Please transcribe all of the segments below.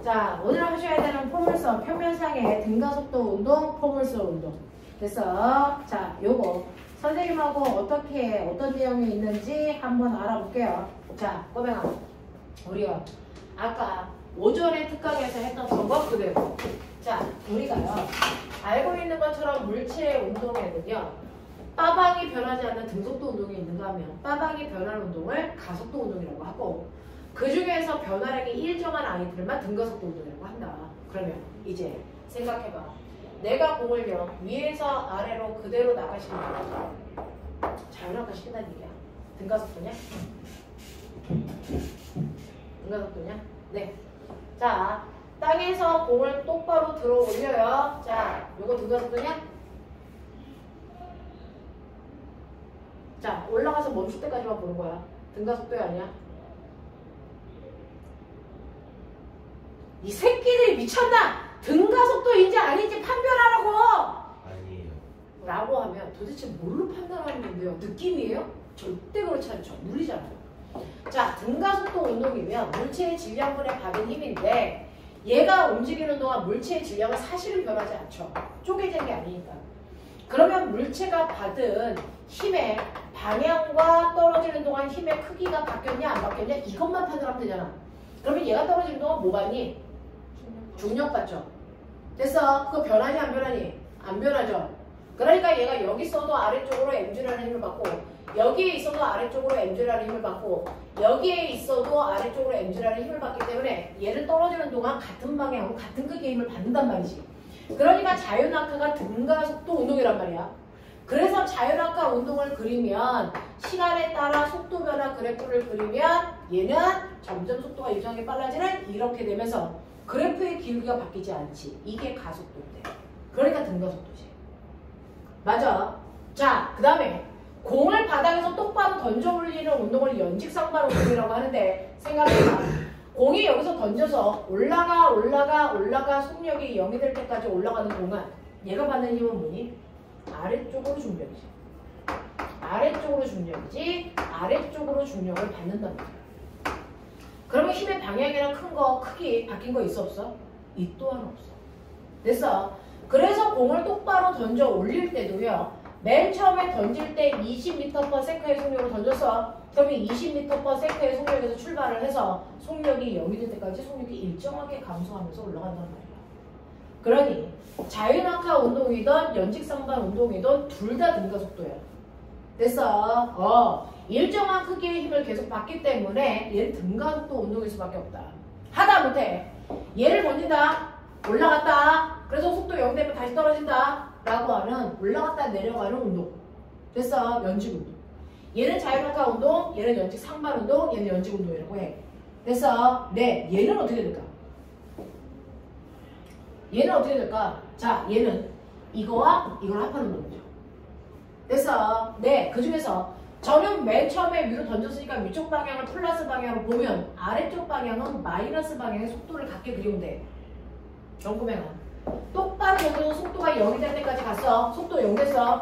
자, 오늘 하셔야 되는 포물선, 평면상의 등가속도 운동, 포물선 운동. 그래서 자, 요거 선생님하고 어떤 내용이 있는지 한번 알아볼게요. 자, 꼬맹아, 우리요 아까 오전에 특강에서 했던 거 그대로. 자, 우리가요 알고 있는 것처럼 물체 운동에는요 빠방이 변하지 않는 등속도 운동이 있는가 하면 빠방이 변하는 운동을 가속도 운동이라고 하고, 그 중에서 변화량이 일정한 아이들만 등가속도 운동이라고 한다. 그러면 이제 생각해봐. 내가 공을요 위에서 아래로 그대로 나가시킨다. 자유낙하 시킨다는 얘기야. 등가속도냐? 등가속도냐? 네. 자, 땅에서 공을 똑바로 들어 올려요. 자, 요거 등가속도냐? 자, 올라가서 멈출 때까지만 보는 거야. 등가속도야 아니야? 이 새끼들이 미쳤나? 등가속도인지 아닌지 판별하라고! 아니에요. 라고 하면 도대체 뭘로 판단하는 건데요? 느낌이에요? 절대 그렇지 않죠. 물리잖아요. 자, 등가속도 운동이면 물체의 질량분에 받은 힘인데 얘가 움직이는 동안 물체의 질량은 사실은 변하지 않죠. 쪼개진 게 아니니까. 그러면 물체가 받은 힘의 방향과 떨어지는 동안 힘의 크기가 바뀌었냐 안 바뀌었냐 이것만 판단하면 되잖아. 그러면 얘가 떨어지는 동안 뭐 받니? 중력 받죠. 됐어. 그거 변하니 안 변하니? 안 변하죠. 그러니까 얘가 여기 있어도 아래쪽으로 mg라는 힘을 받고, 여기에 있어도 아래쪽으로 mg라는 힘을 받고, 여기에 있어도 아래쪽으로 mg라는 힘을 받기 때문에 얘를 떨어지는 동안 같은 방향으로 같은 크기의 힘을 받는단 말이지. 그러니까 자유낙하가 등가속도 운동이란 말이야. 그래서 자유낙하 운동을 그리면 시간에 따라 속도 변화 그래프를 그리면 얘는 점점 속도가 일정하게 빨라지는 이렇게 되면서 그래프의 기울기가 바뀌지 않지. 이게 가속도인데. 그러니까 등가속도지. 맞아. 자, 그 다음에 공을 바닥에서 똑바로 던져 올리는 운동을 연직상반 운동이라고 하는데, 생각해봐. 공이 여기서 던져서 올라가 속력이 0이 될 때까지 올라가는 동안 얘가 받는 힘은 뭐니? 아래쪽으로 중력이지. 아래쪽으로 중력이지. 아래쪽으로 중력을 받는단 말이야. 그러면 힘의 방향이랑 큰 거, 크기 바뀐 거 있어 없어? 이 또한 없어. 됐어. 그래서 공을 똑바로 던져 올릴 때도요. 맨 처음에 던질 때 20m/s의 속력으로 던졌어. 그러면 20m/s의 속력에서 출발을 해서 속력이 0이 될 때까지 속력이 일정하게 감소하면서 올라간단 말이야. 그러니 자유낙하 운동이든 연직상반 운동이든 둘 다 등가속도야. 됐어. 일정한 크기의 힘을 계속 받기 때문에 얘는 등가속도 운동일 수밖에 없다. 하다못해 얘를 던진다. 올라갔다. 그래서 속도 0 되면 다시 떨어진다. 라고 하는 올라갔다 내려가는 운동. 됐어. 연직 운동. 얘는 자유낙하 운동, 얘는 연직 상반 운동, 얘는 연직 운동이라고 해. 됐어. 네. 얘는 어떻게 될까? 얘는 어떻게 될까? 자, 얘는 이거와 이걸 합하는 거죠. 됐어. 네. 그 중에서 저는 맨 처음에 위로 던졌으니까 위쪽 방향을 플러스 방향으로 보면 아래쪽 방향은 마이너스 방향의 속도를 갖게 그리면 돼. 정구맹아. 똑바로 던져서 속도가 0이 될 때까지 갔어. 속도 0 됐어.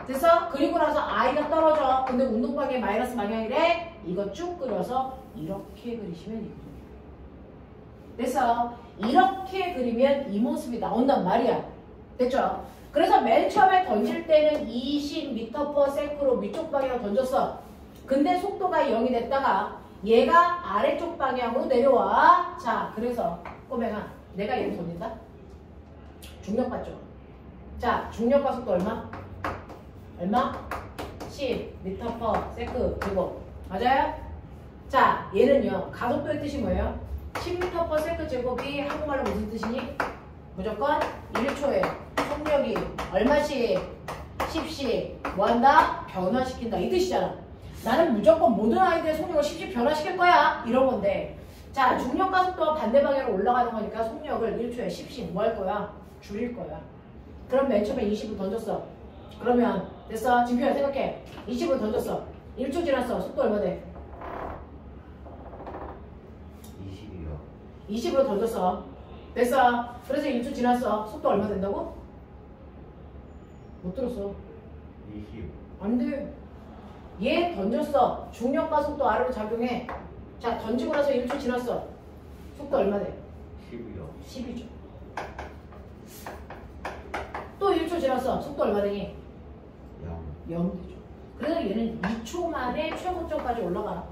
됐어? 그리고 나서 I가 떨어져. 근데 운동 방향이 마이너스 방향이래. 이거 쭉 그려서 이렇게 그리시면 이거든요. 됐어? 이렇게 그리면 이 모습이 나온단 말이야. 됐죠? 그래서 맨 처음에 던질 때는 20m/s로 위쪽 방향으로 던졌어. 근데 속도가 0이 됐다가 얘가 아래쪽 방향으로 내려와. 자, 그래서 꼬맹아, 내가 얘를 던진다? 중력 받죠? 자, 중력과 속도 얼마? 얼마? 10m/s 제곱. 맞아요? 자, 얘는요. 가속도의 뜻이 뭐예요? 10m/s 제곱이 한국말로 무슨 뜻이니? 무조건 1초에 속력이 얼마씩? 10씩 뭐한다? 변화시킨다. 이 뜻이잖아. 나는 무조건 모든 아이들의 속력을 10씩 변화시킬 거야. 이런 건데. 자, 중력과 속도가 반대 방향으로 올라가는 거니까 속력을 1초에 10씩 뭐 할 거야? 줄일 거야. 그럼 맨 처음에 20을 던졌어. 그러면 됐어. 진표야 생각해. 20을 던졌어. 1초 지났어. 속도 얼마 돼? 20이요. 20으로 던졌어. 됐어. 그래서 1초 지났어. 속도 얼마 된다고? 못 들었어. 20. 안 돼. 얘 던졌어. 중력과 속도 아래로 작용해. 자, 던지고 나서 1초 지났어. 속도 얼마 돼? 10이요. 10이죠. 또 1초 지났어. 속도 얼마 되니? 0 되죠. 그래서 얘는 2초 만에 최고점까지 올라가.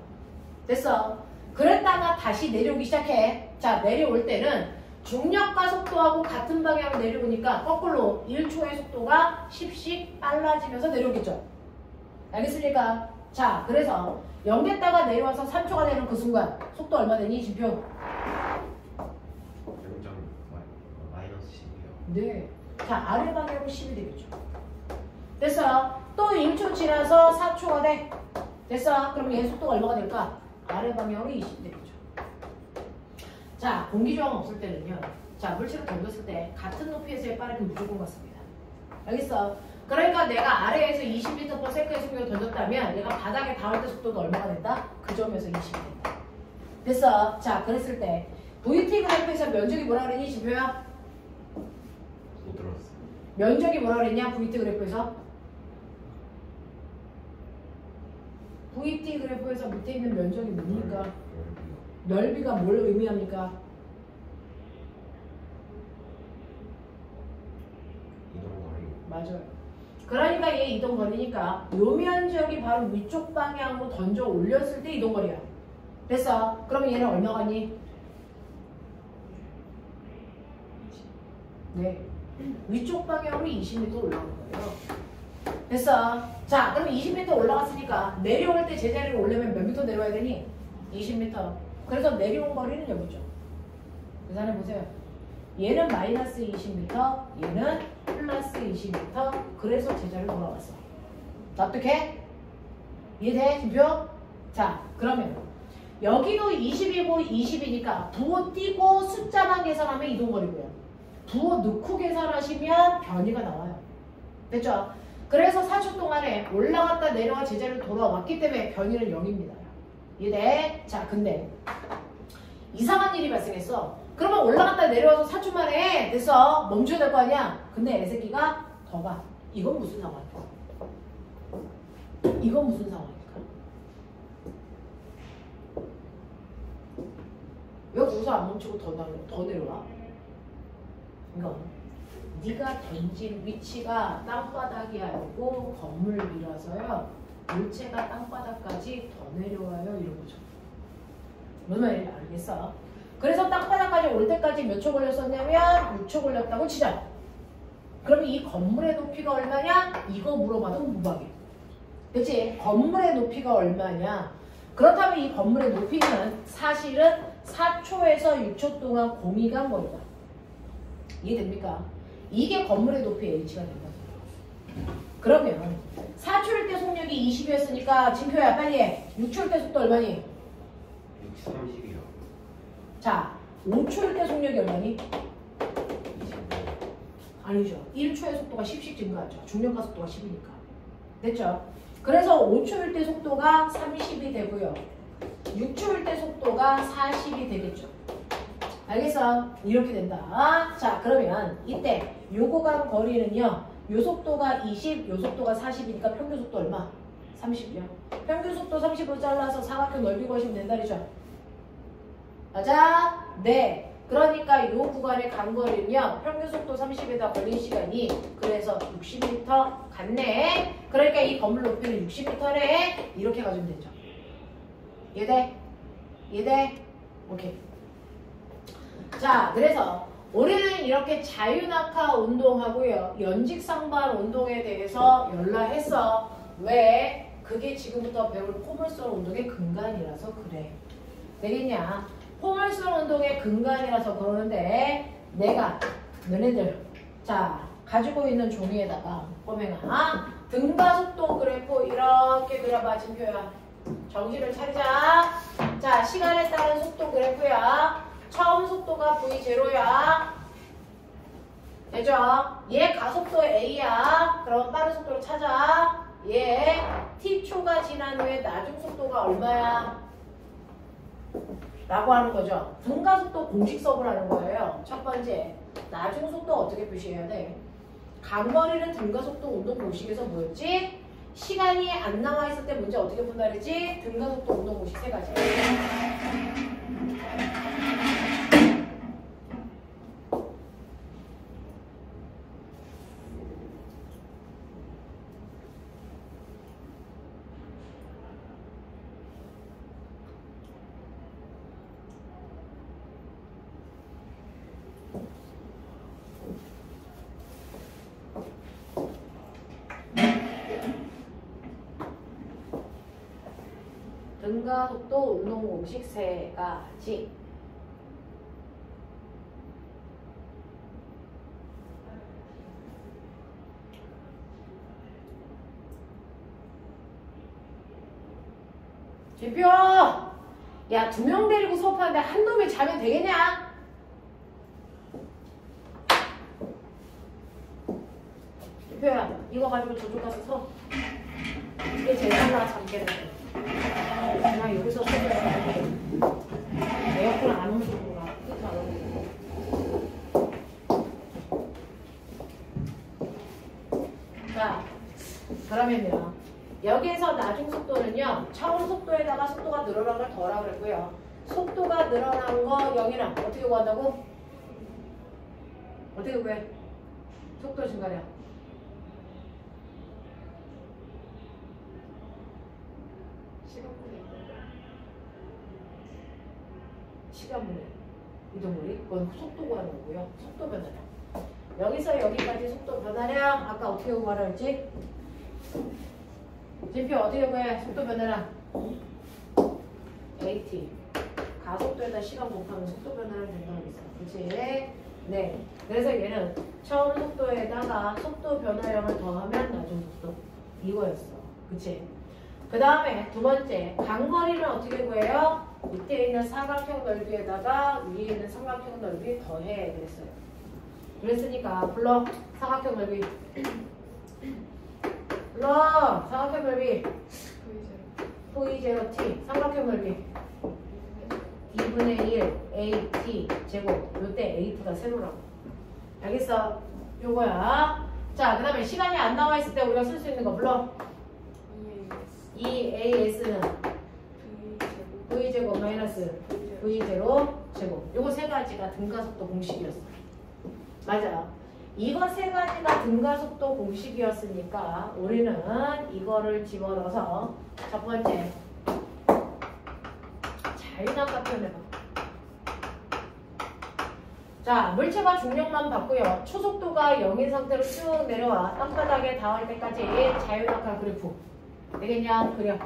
됐어. 그랬다가 다시 내려오기 시작해. 자, 내려올 때는 중력과 속도하고 같은 방향으로 내려오니까 거꾸로 1초의 속도가 10씩 빨라지면서 내려오겠죠. 알겠습니까? 자, 그래서 0 됐다가 내려와서 3초가 되는 그 순간 속도 얼마 되니? 진표? 0. 마이너스 10이요. 네. 자, 아래 방향으로 10이 되겠죠. 됐어. 또 1초 지나서 4초가 돼. 됐어. 그럼 얘 속도가 얼마가 될까? 아래 방향으로 20 되겠죠. 자, 공기 저항 없을 때는요. 자, 물체를 던졌을 때 같은 높이에서의 빠르게 무조건 같습니다. 알겠어? 그러니까 내가 아래에서 20m/s의 속도로 던졌다면 얘가 바닥에 닿을 때 속도가 얼마가 된다? 그 점에서 20이 된다. 됐어? 자, 그랬을 때 VT 그래프에서 면적이 뭐라 그랬니? 지표야? 못 들었어. 면적이 뭐라 그랬냐? VT 그래프에서? VT 그래프에서 밑에 있는 면적이 뭡니까? 넓이가 뭘 의미합니까? 이동거리. 맞아요. 그러니까 얘 이동거리니까 요 면적이 바로 위쪽 방향으로 던져 올렸을 때 이동거리야. 됐어? 그러면 얘는 얼마 가니? 네. 위쪽 방향으로 20m 올라가는 거예요. 됐어? 자, 그럼 20m 올라갔으니까 내려올 때 제자리로 오려면 몇 미터 내려와야 되니? 20m. 그래서 내려온 거리는 여기죠. 계산해 보세요. 얘는 마이너스 20m, 얘는 플러스 20m. 그래서 제자리로 돌아왔어. 어떻게? 이해돼? 진표? 자, 그러면 여기도 20이고 20이니까 부호 띄고 숫자만 계산하면 이동거리고요. 부호 넣고 계산하시면 변이가 나와요. 됐죠? 그래서 4초 동안에 올라갔다 내려와 제자리로 돌아왔기 때문에 변이는 0입니다. 이해돼? 자, 근데 이상한 일이 발생했어. 그러면 올라갔다 내려와서 4초 만에 됐어. 멈춰야 될 거 아니야? 근데 애새끼가 더 가. 이건 무슨 상황일까? 이건 무슨 상황일까? 왜 거기서 안 멈추고 더 내려와? 이건 네가 던진 위치가 땅바닥이 아니고 건물 위라서요. 물체가 땅바닥까지 더 내려와요. 이런 거죠. 무슨 말인지 알겠어? 그래서 땅바닥까지 올 때까지 몇 초 걸렸었냐면 6초 걸렸다고 치자. 그러면 이 건물의 높이가 얼마냐? 이거 물어봐도 무방해. 그치? 건물의 높이가 얼마냐? 그렇다면 이 건물의 높이는 사실은 4초에서 6초 동안 공이간 거리다. 이해됩니까? 이게 건물의 높이 H가 된다. 그러면 4초일 때 속력이 20이었으니까 진표야 빨리 해. 6초일 때 속도 얼마니? 30이요. 자, 5초일 때 속력이 얼마니? 25. 아니죠. 1초의 속도가 10씩 증가하죠. 중력과 속도가 10이니까. 됐죠? 그래서 5초일 때 속도가 30이 되고요. 6초일 때 속도가 40이 되겠죠. 알겠어? 이렇게 된다. 자, 그러면 이때 요거 간 거리는요. 요 속도가 20, 요 속도가 40이니까 평균 속도 얼마? 30이요. 평균 속도 30으로 잘라서 사각형 넓이 구하시면 된다리죠. 맞아? 네. 그러니까 요 구간의 간거리는요. 평균 속도 30에다 걸린 시간이 그래서 60m 같네. 그러니까 이 건물 높이는 60m래. 이렇게 가지면 되죠. 이해돼? 이해돼? 오케이. 자, 그래서 우리는 이렇게 자유낙하 운동하고요. 연직상반 운동에 대해서 연락했어. 왜? 그게 지금부터 배울 포물선 운동의 근간이라서 그래. 되겠냐? 포물선 운동의 근간이라서 그러는데 내가 너네들 자 가지고 있는 종이에다가 꼬맹아 등가속도 그래프 이렇게 그려봐. 진표야. 정신을 차리자. 자, 시간에 따른 속도 그래프야. 처음 속도가 V0야. 되죠? 얘 가속도 A야. 그럼 빠른 속도로 찾아. 얘 T초가 지난 후에 나중 속도가 얼마야? 라고 하는 거죠. 등가속도 공식 수업을 하는 거예요. 첫 번째, 나중 속도 어떻게 표시해야 돼? 간거리는 등가속도 운동 공식에서 뭐였지? 시간이 안 나와 있을 때 문제 어떻게 푼다 그랬지? 등가속도 운동 공식 세 가지. 등가속도 운동 공식 세 가지. 진표! 야, 2명 데리고 수업하는데 한 놈이 자면 되겠냐? 진표야, 이거 가지고 저쪽 가서 서. 이게 제일 하나가 잠게 돼. 그냥 여기서 서면 에어컨 안 오는구나. 히터 안 오는구나. 자, 그러면요. 여기에서 나중 속도는요. 처음 속도에다가 속도가 늘어난 걸 더하라 그랬고요. 속도가 늘어난 거 0이랑 어떻게 구한다고? 어떻게 구해? 속도 증가량. 시간분해. 이동거리. 그건 속도 구하는 거고요. 속도 변화량. 여기서 여기까지 속도 변화량. 아까 어떻게 구하라 했지? 진표 어떻게 구해? 속도 변화량. AT. 가속도에다 시간 곱하면 속도 변화량 된다고 했어. 그치? 네. 그래서 얘는 처음 속도에다가 속도 변화량을 더하면 나중 속도. 이거였어. 그치? 그 다음에 두 번째. 간거리는 어떻게 구해요? 밑에 있는 사각형 넓이에다가 위에 있는 삼각형 넓이 더해. 그랬어요. 그랬으니까 불러. 사각형 넓이. 불러. 사각형 넓이. V0T. 삼각형 넓이. D분의 1 AT 제곱. 요때 AT가 세로라고. 알겠어? 요거야. 자, 그 다음에 시간이 안 나와 있을 때 우리가 쓸 수 있는 거 불러. EAS는 V제곱 마이너스 V0 제곱. 요거 세 가지가 등가속도 공식이었어. 맞아. 이거 세 가지가 등가속도 공식이었으니까 우리는 이거를 집어넣어서 첫 번째 자유낙하 표현해봐. 자, 물체가 중력만 받고요. 초속도가 0인 상태로 쭉 내려와 땅바닥에 닿을 때까지 자유낙하 그래프. 되겠냐? 그려.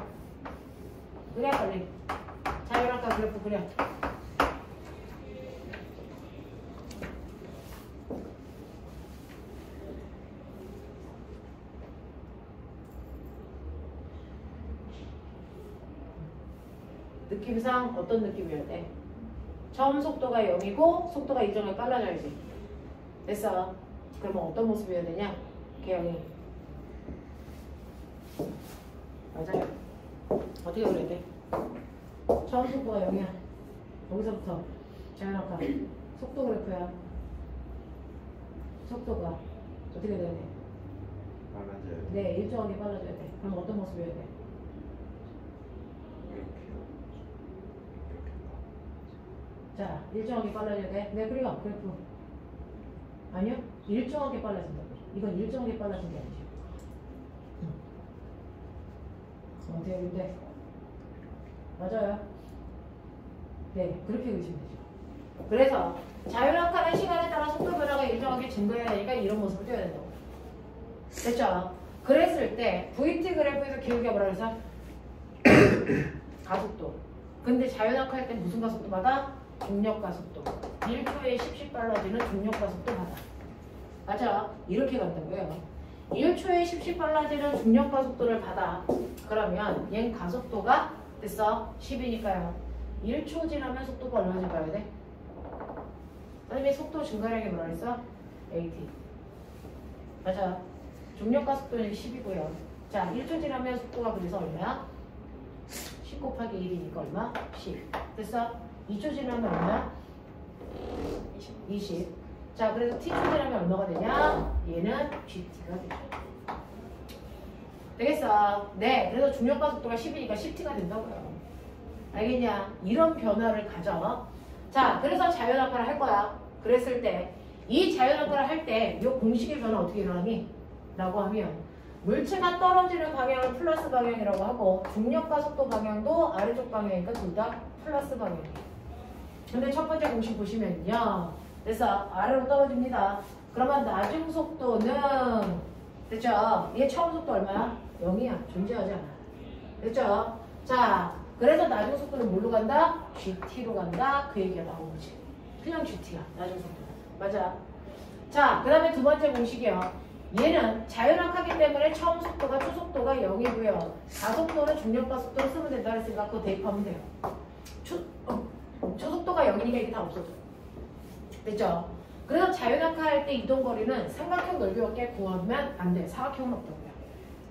그래 빨리. 자유낙하 그래프 그려. 느낌상 어떤 느낌이어야 돼? 처음 속도가 0이고 속도가 이전에 빨라져야지. 됐어. 그러면 어떤 모습이어야 되냐? 개형이. 맞아요. 어떻게 그래야 돼? 처음 속도가 0이야. 여기서부터 자연낙하 속도 그래프야. 속도가 어떻게 돼야 돼? 빨라져요. 네, 일정하게 빨라져야 돼. 그럼 어떤 모습이어야 돼? 자, 일정하게 빨라져야 돼. 네, 그리고 그래프. 아니요? 일정하게 빨라진다고. 이건 일정하게 빨라진 게 아니죠. 어떻게 근데 맞아요. 네, 그렇게 그리시면 되죠. 그래서 자유낙하는 시간에 따라 속도 변화가 일정하게 증가해야 되니까 이런 모습을 띄어야 된다고. 됐죠? 그랬을 때 VT 그래프에서 기울기가 뭐라 그래서 가속도. 근데 자유낙하 할 때 무슨 가속도 받아? 중력 가속도. 1초에 10씩 빨라지는 중력 가속도 받아. 맞아. 이렇게 간다고요. 1초에 10씩 빨라지는 중력 가속도를 받아. 그러면 얘는 가속도가 됐어. 10이니까요. 1초 지나면 속도가 얼마나 증가해야 돼? 선생님이 속도 증가량이 뭐라 그랬어? AT. 맞아. 중력 가속도는 10이고요. 자, 1초 지나면 속도가 그래서 얼마야? 10 곱하기 1이니까 얼마? 10. 됐어? 2초 지나면 얼마야? 20. 자, 그래서 T초 지나면 얼마가 되냐? 얘는 GT가 되죠. 되겠어? 네, 그래서 중력가 속도가 10이니까 10T가 된다고요. 알겠냐? 이런 변화를 가져. 자, 그래서 자연낙하를 할 거야. 그랬을 때, 이 자연낙하를 할 때, 이 공식의 변화 어떻게 일어나니? 라고 하면, 물체가 떨어지는 방향을 플러스 방향이라고 하고, 중력가 속도 방향도 아래쪽 방향이니까 둘 다 플러스 방향이에요. 근데 첫 번째 공식 보시면요. 그래서 아래로 떨어집니다. 그러면 나중 속도는 됐죠? 이게 처음 속도 얼마야? 0이야. 존재하지 않아. 됐죠? 자, 그래서 나중 속도는 뭘로 간다? GT로 간다. 그 얘기가 나온 거지. 그냥 GT야. 나중 속도는. 맞아. 자, 그 다음에 두 번째 공식이요. 얘는 자율학하기 때문에 처음 속도가 초속도가 0이고요. 가속도는 중력가속도로 쓰면 된다 그랬으니까 그거 대입하면 돼요. 초속도가 0이니까 이게 다 없어져. 됐죠? 그래서 자율낙하할 때 이동거리는 삼각형 넓이밖에 구하면 안 돼. 사각형은 없다고요.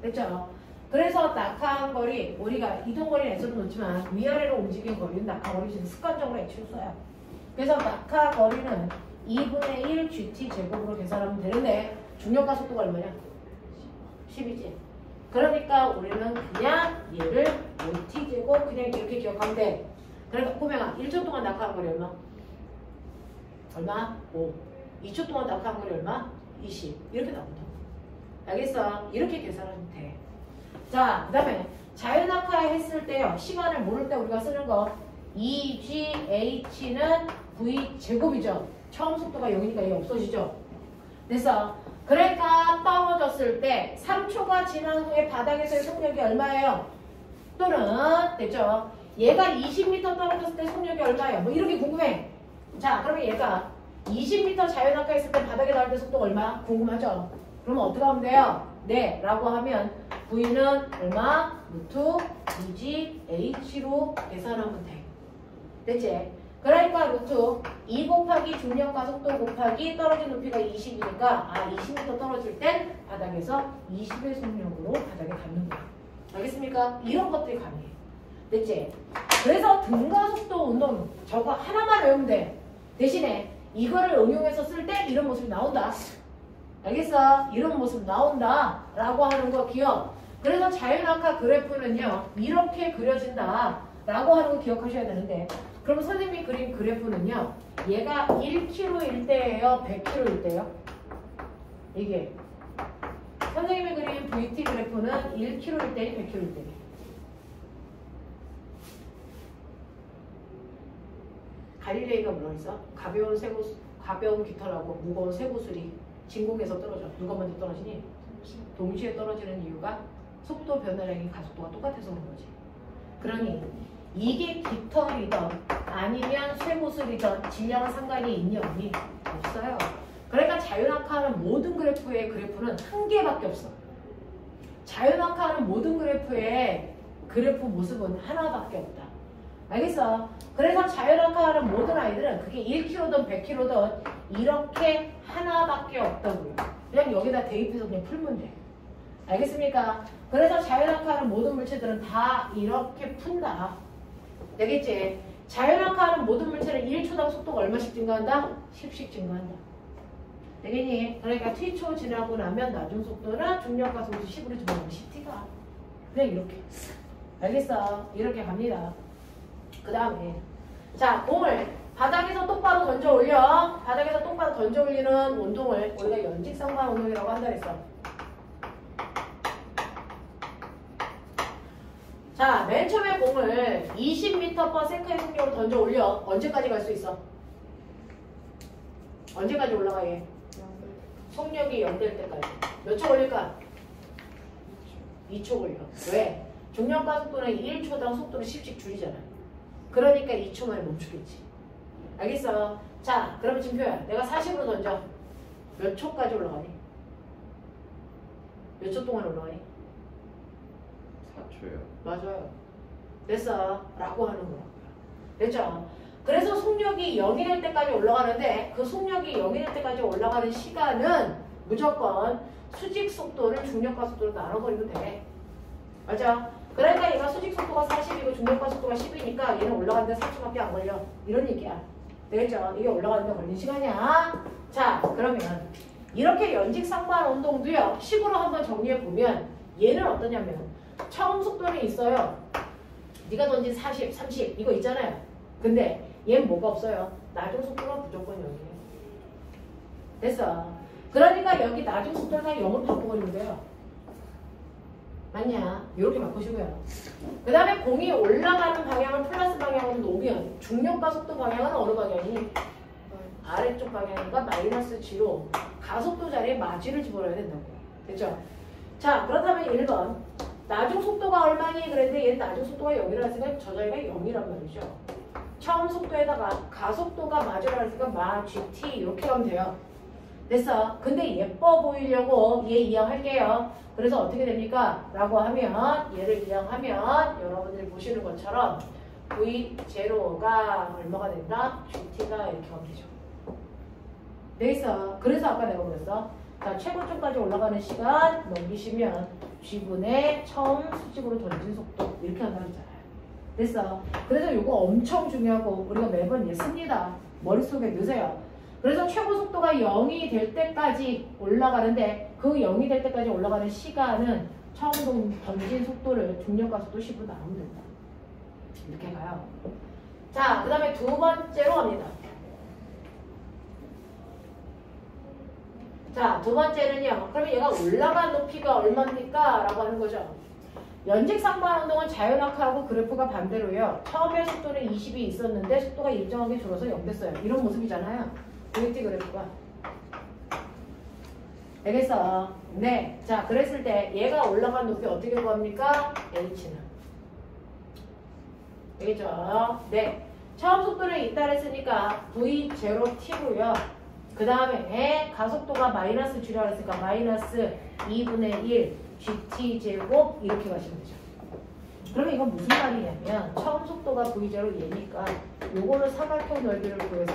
됐죠? 그래서 낙하한 거리, 우리가 이동거리는 S로 놓지만 위아래로 움직인 거리는 낙하거리 지금 습관적으로 H로 써요. 그래서 낙하거리는 2분의 1 GT 제곱으로 계산하면 되는데 중력가속도가 얼마냐? 10이지. 그러니까 우리는 그냥 얘를 5T 제곱 그냥 이렇게 기억하면 돼. 그러니까 꼬맹아 1초 동안 낙하한 거리 얼마? 얼마? 5. 2초 동안 낙하한 거리 얼마? 20. 이렇게 나온다. 알겠어? 이렇게 계산하면 돼. 자, 그 다음에 자율낙하 했을 때요. 시간을 모를 때 우리가 쓰는 거 EGH는 V 제곱이죠. 처음 속도가 0이니까 얘 없어지죠. 그래서 그러니까 떨어졌을 때 3초가 지난 후에 바닥에서의 속력이 얼마예요? 또는 됐죠? 얘가 20m 떨어졌을 때 속력이 얼마예요? 뭐 이렇게 궁금해. 자, 그러면 얘가 20m 자율낙하 했을 때 바닥에 닿을 때 속도가 얼마? 궁금하죠? 그러면 어떻게 하면 돼요? 네 라고 하면 V는 얼마? 루트 EGH로 계산하면 돼. 됐지? 그러니까 루트 2 곱하기 중력가속도 곱하기 떨어진 높이가 20이니까 20m 떨어질 땐 바닥에서 20의 속력으로 바닥에 닿는 거야. 알겠습니까? 이런 것들이 가능해. 됐지? 그래서 등가속도 운동 저거 하나만 외우면 돼. 대신에 이거를 응용해서 쓸 때 이런 모습이 나온다. 알겠어? 이런 모습 나온다 라고 하는 거 기억. 그래서 자율낙하 그래프는요 이렇게 그려진다 라고 하는 거 기억하셔야 되는데, 그럼 선생님이 그린 그래프는요 얘가 1km일 때예요 100km일 때요? 이게 선생님이 그린 VT 그래프는 1km일 때니 100km일 때니? 갈릴레이가 뭐라 했어? 가벼운 깃털하고 무거운 쇠구슬이 진공에서 떨어져. 누가 먼저 떨어지니? 동시에 떨어지는 이유가 속도 변화량이 가속도가 똑같아서 그런 거지. 그러니 이게 깃털이든 아니면 쇠구슬이든 질량은 상관이 있니 없니? 없어요. 그러니까 자율낙하하는 모든 그래프의 그래프는 한 개밖에 없어. 자율낙하하는 모든 그래프의 그래프 모습은 하나밖에 없다. 알겠어? 그래서 자율낙하하는 모든 아이들은 그게 1km든 100km든 이렇게 하나밖에 없다고요. 그냥 여기다 대입해서 그냥 풀면 돼. 알겠습니까? 그래서 자율낙하하는 모든 물체들은 다 이렇게 푼다. 되겠지? 자율낙하하는 모든 물체는 1초당 속도가 얼마씩 증가한다? 10씩 증가한다. 되겠니? 그러니까 t초 지나고 나면 나중 속도는 중력가속도 10으로 집어넣으면 10t가. 그냥 이렇게. 알겠어? 이렇게 갑니다. 그 다음에 자, 공을 바닥에서 똑바로 던져 올려. 바닥에서 똑바로 던져 올리는 운동을 우리가 연직상반 운동이라고 한다 그랬어. 자, 맨 처음에 공을 20m/s의 속력으로 던져 올려. 언제까지 갈 수 있어? 언제까지 올라가 얘? 속력이 0 될 때까지. 몇 초 걸릴까? 2초 걸려. 왜? 중력가속도는 1초당 속도를 10씩 줄이잖아. 그러니까 2초 만에 멈추겠지. 알겠어? 자, 그러면 진표야. 내가 40으로 던져. 몇 초까지 올라가니? 몇 초 동안 올라가니? 4초요. 맞아요. 됐어. 라고 하는 거야. 됐죠? 그래서 속력이 0이 될 때까지 올라가는데 그 속력이 0이 될 때까지 올라가는 시간은 무조건 수직 속도를 중력가 속도로 나눠버리면 돼. 맞아? 그러니까 얘가 수직 속도가 40이고 중력가 속도가 10이니까 얘는 올라가는데 4초밖에 안 걸려. 이런 얘기야. 되겠죠? 이게 올라가는데 걸린 시간이야. 자, 그러면 이렇게 연직상반 운동도요. 식으로 한번 정리해보면 얘는 어떠냐면 처음 속도는 있어요. 네가 던진 40, 30 이거 있잖아요. 근데 얘는 뭐가 없어요. 나중 속도가 무조건 0이에요. 됐어. 그러니까 여기 나중 속도를 그냥 0으로 바꿔버리면 돼요. 맞냐? 이렇게 바꾸시고요. 그 다음에 공이 올라가는 방향을 플러스 방향으로 놓으면 중력가속도 방향은 어느 방향이니? 아래쪽 방향인가 마이너스 G로 가속도 자리에 마진을 집어넣어야 된다고요. 됐죠? 자, 그렇다면 1번 나중 속도가 얼마니? 그랬는데 얘는 나중 속도가 0이라 했으니까 저 자리가 0이란 말이죠. 처음 속도에다가 가속도가 마주라 했으니까 마 gt 이렇게 하면 돼요. 됐어. 근데 예뻐 보이려고 얘 이용할게요. 그래서 어떻게 됩니까? 라고 하면 얘를 이용하면 여러분들이 보시는 것처럼 V0가 얼마가 된다? GT가 이렇게 하면 되죠. 되겠어. 그래서 아까 내가 그랬어. 자, 최고점까지 올라가는 시간 넘기시면 G분의 처음 수직으로 던진 속도 이렇게 한다고 했잖아요. 됐어. 그래서 이거 엄청 중요하고 우리가 매번 얘 씁니다. 머릿속에 넣으세요. 그래서 최고 속도가 0이 될 때까지 올라가는데 그 0이 될 때까지 올라가는 시간은 처음 던진 속도를 중력 가속도 10으로 나누면 된다. 이렇게 가요. 자, 그 다음에 두 번째로 갑니다. 자, 두 번째는요. 그러면 얘가 올라간 높이가 얼마입니까? 라고 하는 거죠. 연직상반 운동은 자연악하고 그래프가 반대로요. 처음에 속도는 20이 있었는데 속도가 일정하게 줄어서 0 됐어요. 이런 모습이잖아요. VT 그래프가. 되겠어? 네. 자, 그랬을 때 얘가 올라간 높이 어떻게 구합니까? H는. 되겠죠? 네. 처음 속도는 있다 그랬으니까 V0T고요. 그 다음에 가속도가 마이너스 G라 그랬으니까 마이너스 2분의 1 GT 제곱 이렇게 가시면 되죠. 그러면 이건 무슨 말이냐면 처음 속도가 V0 얘니까 요거를 삼각형 넓이를 구해서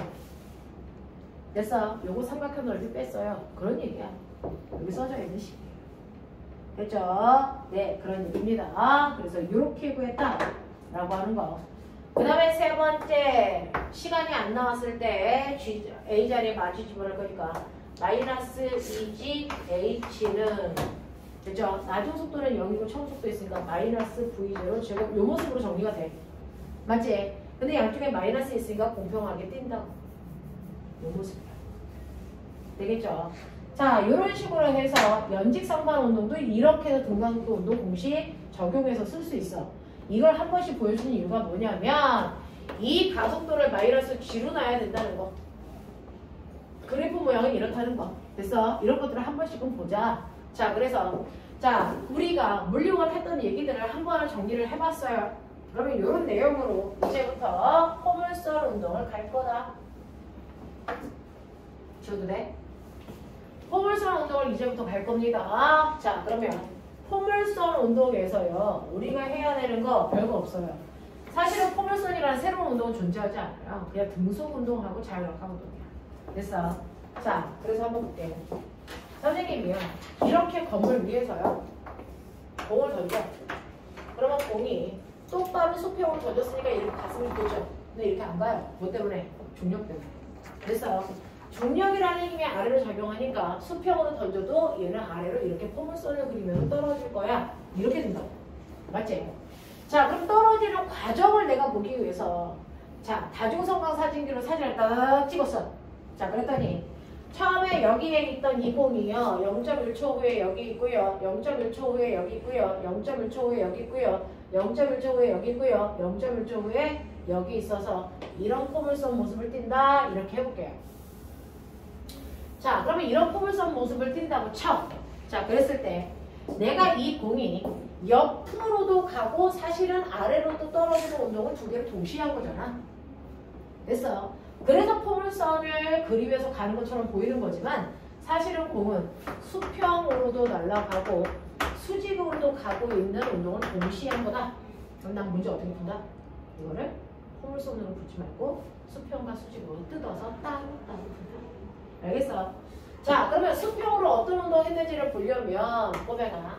됐어. 요거 삼각형 넓이 뺐어요. 그런 얘기야. 여기 써져 있는 식이에요. 됐죠? 네, 그런 얘기입니다. 그래서 이렇게 구했다 라고 하는 거. 그 다음에 세 번째, 시간이 안 나왔을 때 A 자리에 마주 집어넣을 거니까 마이너스 2G H는 됐죠? 나중 속도는 0이고 처음 속도 있으니까 마이너스 V0 제곱 요 모습으로 정리가 돼. 맞지? 근데 양쪽에 마이너스 있으니까 공평하게 뛴다고. 요 모습이야. 되겠죠? 자, 이런 식으로 해서 연직상반 운동도 이렇게 해서 등간속도 운동 공식 적용해서 쓸 수 있어. 이걸 한 번씩 보여주는 이유가 뭐냐면 이 가속도를 마이너스 G로 놔야 된다는 거. 그래프 모양은 이렇다는 거. 됐어? 이런 것들을 한 번씩은 보자. 자, 그래서 자, 우리가 물리학을 했던 얘기들을 한 번 정리를 해봤어요. 그러면 이런 내용으로 이제부터 포물선 운동을 갈 거다. 줘도 돼? 포물선 운동을 이제부터 갈 겁니다. 자, 그러면 포물선 운동에서요. 우리가 해야 되는 거 별거 없어요. 사실은 포물선이라는 새로운 운동은 존재하지 않아요. 그냥 등속 운동하고 자연학과 운동이야. 됐어? 자, 그래서 한번 볼게요. 선생님이요. 이렇게 건물 위에서요. 공을 던져. 그러면 공이 똑바로 수평으로 던졌으니까 이렇게 가슴이 보죠. 근데 이렇게 안 가요. 뭐 때문에? 중력 때문에. 그래서 중력이라는 힘이 아래로 작용하니까 수평으로 던져도 얘는 아래로 이렇게 포물선을 그리면 떨어질 거야. 이렇게 된다고. 맞지? 자, 그럼 떨어지는 과정을 내가 보기 위해서 자, 다중성광 사진기로 사진을 딱 찍었어. 자, 그랬더니 처음에 여기에 있던 이 공이요. 0.1초 후에 여기 있고요. 0.1초 후에 여기 있고요. 0.1초 후에 여기 있고요. 0.1초 후에 여기 있고요. 0.1초 후에 여기 있어서 이런 포물선 모습을 띈다. 이렇게 해볼게요. 자, 그러면 이런 포물선 모습을 띈다고 쳐. 자, 그랬을 때 내가 이 공이 옆으로도 가고 사실은 아래로도 떨어지는 운동을 두 개를 동시에 한 거잖아. 됐어. 그래서 포물선을 그리면서 가는 것처럼 보이는 거지만 사실은 공은 수평으로도 날아가고 수직으로도 가고 있는 운동을 동시에 한 거다. 그럼 난 문제 어떻게 푼다? 이거를 포물선으로 붙지 말고 수평과 수직으로 뜯어서 따로 푼다. 알겠어? 자, 그러면 수평으로 어떤 운동을 했는지를 보려면 꼬매가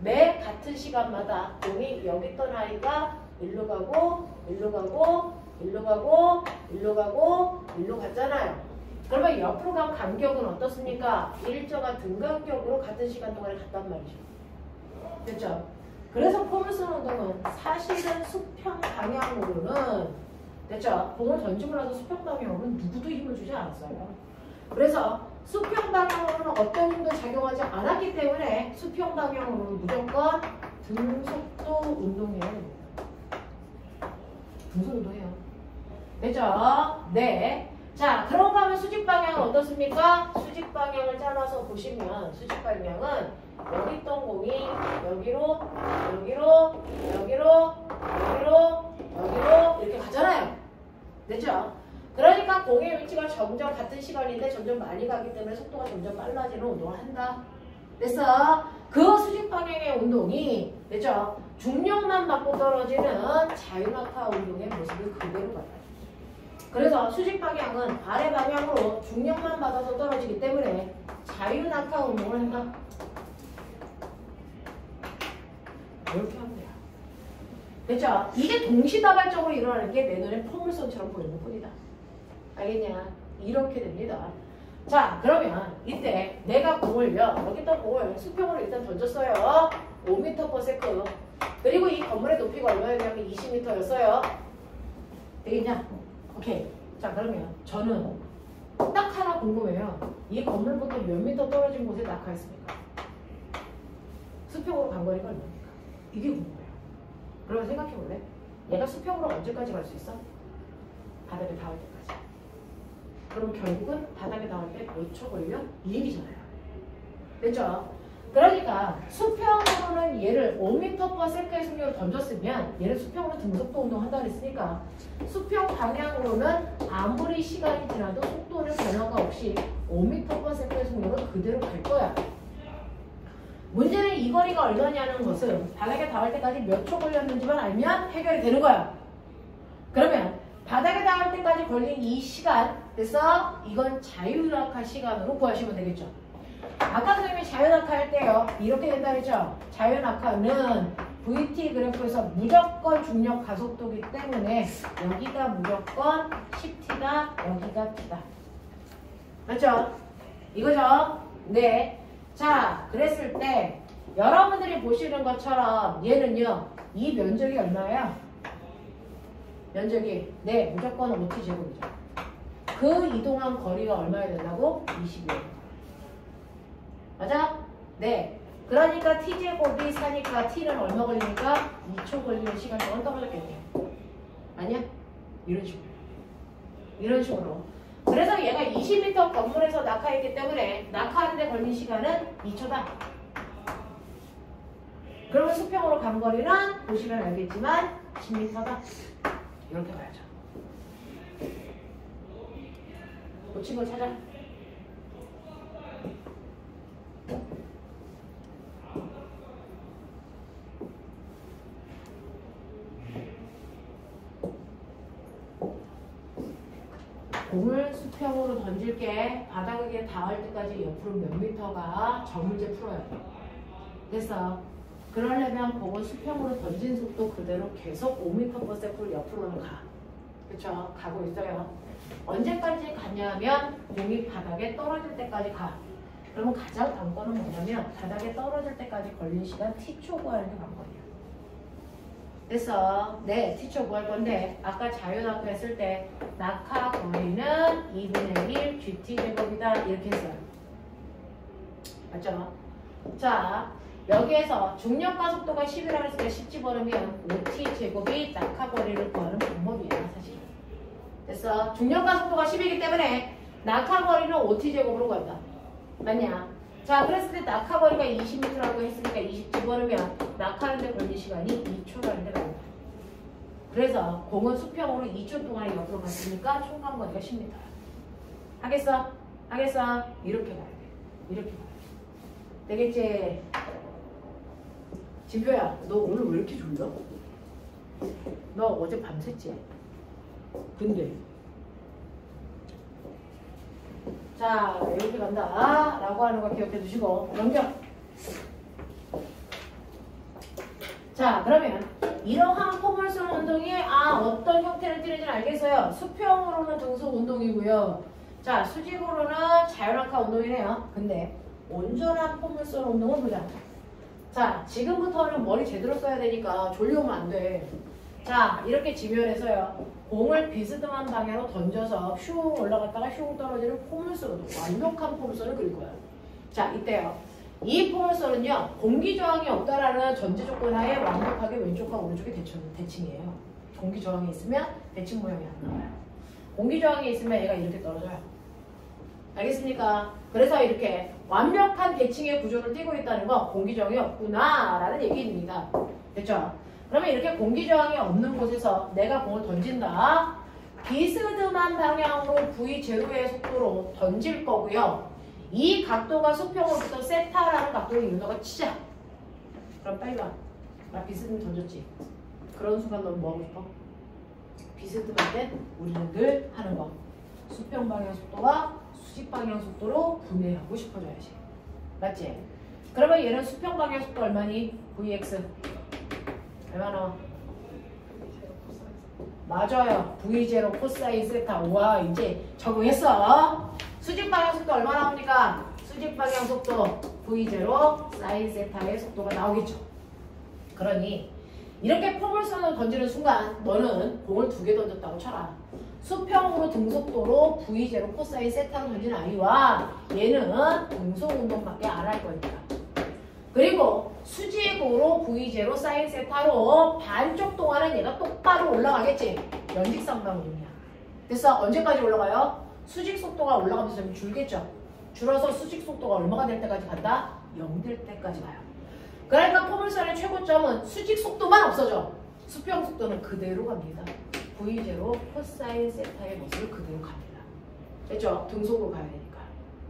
매 같은 시간마다 공이 여기 있던 아이가 일로 가고 일로 가고 일로 가고 일로 가고 일로 갔잖아요. 그러면 옆으로 간 간격은 어떻습니까? 일정한 등간격으로 같은 시간 동안에 갔단 말이죠. 됐죠? 그래서 포물선 운동은 사실은 수평 방향으로는 됐죠? 공을 던지고 나서 수평 방향으로는 누구도 힘을 주지 않았어요. 그래서 수평 방향으로는 어떤 힘도 작용하지 않았기 때문에 수평 방향으로는 무조건 등속도 운동해야 됩니다. 등속 운동해요. 됐죠? 네. 자, 그런가 하면 수직 방향은 어떻습니까? 수직 방향을 잘라서 보시면 수직 방향은 여기 있던 공이 여기로, 여기로, 여기로, 여기로, 여기로 이렇게 가잖아요. 됐죠? 그러니까 공의 위치가 점점 같은 시간인데 점점 많이 가기 때문에 속도가 점점 빨라지는 운동을 한다. 그래서 그 수직 방향의 운동이 됐죠? 중력만 받고 떨어지는 자유낙하 운동의 모습을 그대로 받아요. 그래서 수직 방향은 아래 방향으로 중력만 받아서 떨어지기 때문에 자유낙하 운동을 한다. 이렇게 하면 돼요. 됐죠? 이게 동시다발적으로 일어나는 게 내 눈에 포물선처럼 보이는 것 뿐이다. 알겠냐? 이렇게 됩니다. 자, 그러면 이때 내가 공을요, 여기 있던 공을 수평으로 일단 던졌어요. 5m/s. 그리고 이 건물의 높이가 얼마였냐면 20m였어요. 되겠냐? 오케이. 자, 그러면 저는 딱 하나 궁금해요. 이 건물부터 몇 미터 떨어진 곳에 낙하했습니까? 수평으로 간 거리가 얼마입니까? 이게 궁금해요. 그러면 생각해볼래? 얘가 수평으로 언제까지 갈 수 있어? 바닥에 닿을 때까지. 그럼 결국은 바닥에 닿을 때 몇 초 걸려? 이 얘기잖아요. 됐죠? 그러니까 수평으로는 얘를 5m/s의 속력으로 던졌으면 얘를 수평으로 등속도 운동한다고 했으니까 수평 방향으로는 아무리 시간이 지나도 속도는 변화가 없이 5m/s의 속력으로 그대로 갈 거야. 문제는 이 거리가 얼마냐는 것은 바닥에 닿을 때까지 몇 초 걸렸는지만 알면 해결이 되는 거야. 그러면 바닥에 닿을 때까지 걸린 이 시간, 그래서 이건 자유낙하 시간으로 구하시면 되겠죠. 아까 선생님이 자유낙하 할 때요, 이렇게 된다 그랬죠. 자유낙하는 VT 그래프에서 무조건 중력 가속도기 때문에 여기가 무조건 10T다, 여기가 T다. 맞죠? 이거죠? 네. 자, 그랬을 때 여러분들이 보시는 것처럼 얘는요, 이 면적이 얼마예요? 면적이 네, 무조건 5T제곱이죠. 그 이동한 거리가 얼마야 된다고? 22m. 맞아? 네. 그러니까 T제곱이 사니까 T는 얼마 걸리니까 2초 걸리는 시간 동안 떨어졌겠네요. 아니야? 이런 식으로. 이런 식으로. 그래서 얘가 20m 건물에서 낙하했기 때문에 낙하하는데 걸린 시간은 2초다. 그러면 수평으로 간 거리는 보시면 알겠지만 10m다. 이렇게 가야죠. 놓친 걸 찾아. 공을 수평으로 던질게. 바닥에 닿을 때까지 옆으로 몇 미터가 저 문제 풀어야 돼. 그래서 그러려면 공을 수평으로 던진 속도 그대로 계속 5m/s 옆으로는 가. 그쵸? 가고 있어요. 언제까지 가냐면 공이 바닥에 떨어질 때까지 가. 그러면 가장 관건은 뭐냐면 바닥에 떨어질 때까지 걸린 시간 T초 구하는 게 관건이야. 그래서 네, T초 구할 건데 아까 자유낙하 했을 때 낙하 거리는 2분의 1 GT제곱이다 이렇게 했어요. 맞죠? 자, 여기에서 중력과 속도가 10이라고 했을 때 10 집어넣으면 5T제곱이 낙하 거리를 구하는 방법이에요, 사실. 그래서 중력과 속도가 10이기 때문에 낙하 거리는 5T제곱으로 구한다. 맞냐? 자, 그랬을 때 낙하 거리가 20m라고 했으니까 20 집어넣으면 낙하하는데 걸린 시간이 2초라는 데 나온다. 그래서 공은 수평으로 2초 동안에 옆으로 갔으니까 총 간 거리가 10m. 하겠어? 하겠어? 이렇게 가야 돼. 이렇게 가야 돼. 되겠지? 진표야, 너 오늘 왜 이렇게 졸려? 너 어제 밤샜지? 근데 자, 이렇게 간다 라고 하는 거 기억해 두시고 넘겨. 자, 그러면 이러한 포물선 운동이 어떤 형태를 띠는지는 알겠어요. 수평으로는 등속 운동이고요. 자, 수직으로는 자유낙하 운동이네요. 근데 온전한 포물선 운동을 보자. 자, 지금부터는 머리 제대로 써야 되니까 졸려오면 안 돼. 자, 이렇게 지면에서요. 공을 비스듬한 방향으로 던져서 슝 올라갔다가 슝 떨어지는 포물선으로 완벽한 포물선을 그릴 거예요. 자, 이때요. 이 포물선은요. 공기 저항이 없다라는 전제 조건 하에 완벽하게 왼쪽과 오른쪽이 대칭이에요. 공기 저항이 있으면 대칭 모양이 안 나와요. 공기저항이 있으면 얘가 이렇게 떨어져요. 알겠습니까? 그래서 이렇게 완벽한 대칭의 구조를 띠고 있다는 건 공기저항이 없구나 라는 얘기입니다. 됐죠? 그러면 이렇게 공기저항이 없는 곳에서 내가 공을 던진다. 비스듬한 방향으로 V0의 속도로 던질 거고요. 이 각도가 수평으로부터 세타라는 각도를 이룬다고 치자. 그럼 빨리 와. 나 비스듬히 던졌지? 그런 순간 넌 뭐 하고 싶어? 비스듬할 때 우리는 늘 하는 거. 수평 방향 속도가 수직 방향 속도로 분해하고 싶어져야지. 맞지? 그러면 얘는 수평 방향 속도 얼마니? Vx. 얼마 나와? 맞아요. V0 코사인 세타. 와, 이제 적응했어. 수직 방향 속도 얼마 나옵니까? 수직 방향 속도 V0 사인 세타의 속도가 나오겠죠. 그러니 이렇게 포물선을 던지는 순간 너는 공을 2개 던졌다고 쳐라. 수평으로 등속도로 V0 코사인 세타로 던지는 아이와 얘는 등속 운동밖에 안 할 거니까. 그리고 수직으로 V0 사인 세타로 반쪽 동안은 얘가 똑바로 올라가겠지. 연직상방운동이야. 됐어? 언제까지 올라가요? 수직 속도가 올라가면서 좀 줄겠죠. 줄어서 수직 속도가 얼마가 될 때까지 간다? 0 될 때까지 가요. 그러니까 포물선의 최고점은 수직 속도만 없어져. 수평 속도는 그대로 갑니다. V0 코사인 세타의 모습을 그대로 갑니다. 됐죠? 등속으로 가야 되니까.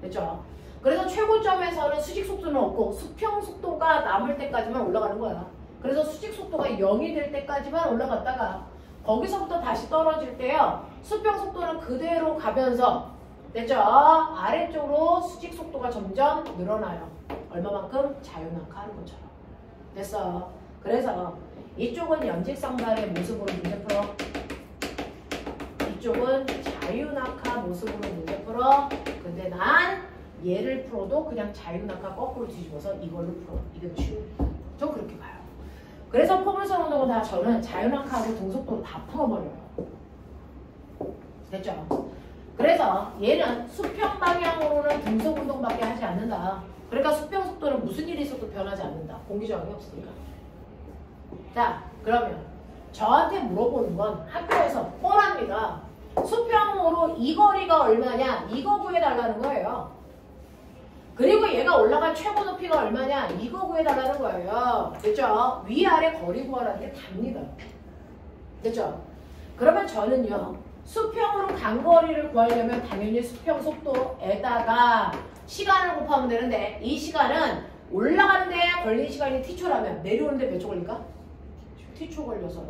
됐죠? 그래서 최고점에서는 수직 속도는 없고 수평 속도가 남을 때까지만 올라가는 거야. 그래서 수직 속도가 0이 될 때까지만 올라갔다가 거기서부터 다시 떨어질 때요. 수평 속도는 그대로 가면서 됐죠? 아래쪽으로 수직 속도가 점점 늘어나요. 얼마만큼? 자유낙하하는 것처럼. 됐어. 그래서 이쪽은 연직상단의 모습으로 문제 풀어. 이쪽은 자유낙하 모습으로 문제 풀어. 근데 난 얘를 풀어도 그냥 자유낙하 거꾸로 뒤집어서 이걸로 풀어. 이게 쉬워. 전 그렇게 봐요. 그래서 포물선 운동은 다 저는 자유낙하하고 등속도로 다 풀어버려요. 됐죠? 그래서 얘는 수평 방향으로는 등속 운동밖에 하지 않는다. 그러니까 수평 속도는 무슨 일이 있어도 변하지 않는다. 공기저항이 없으니까. 자, 그러면 저한테 물어보는 건 학교에서 뻔합니다. 수평으로 이 거리가 얼마냐? 이거 구해달라는 거예요. 그리고 얘가 올라간 최고 높이가 얼마냐? 이거 구해달라는 거예요. 됐죠? 위아래 거리 구하라는 게 답니다. 됐죠? 그러면 저는요. 수평으로 간 거리를 구하려면 당연히 수평 속도에다가 시간을 곱하면 되는데 이 시간은 올라가는 데 걸린 시간이 t초라면 내려오는 데 몇 초 걸릴까? t초 걸려서.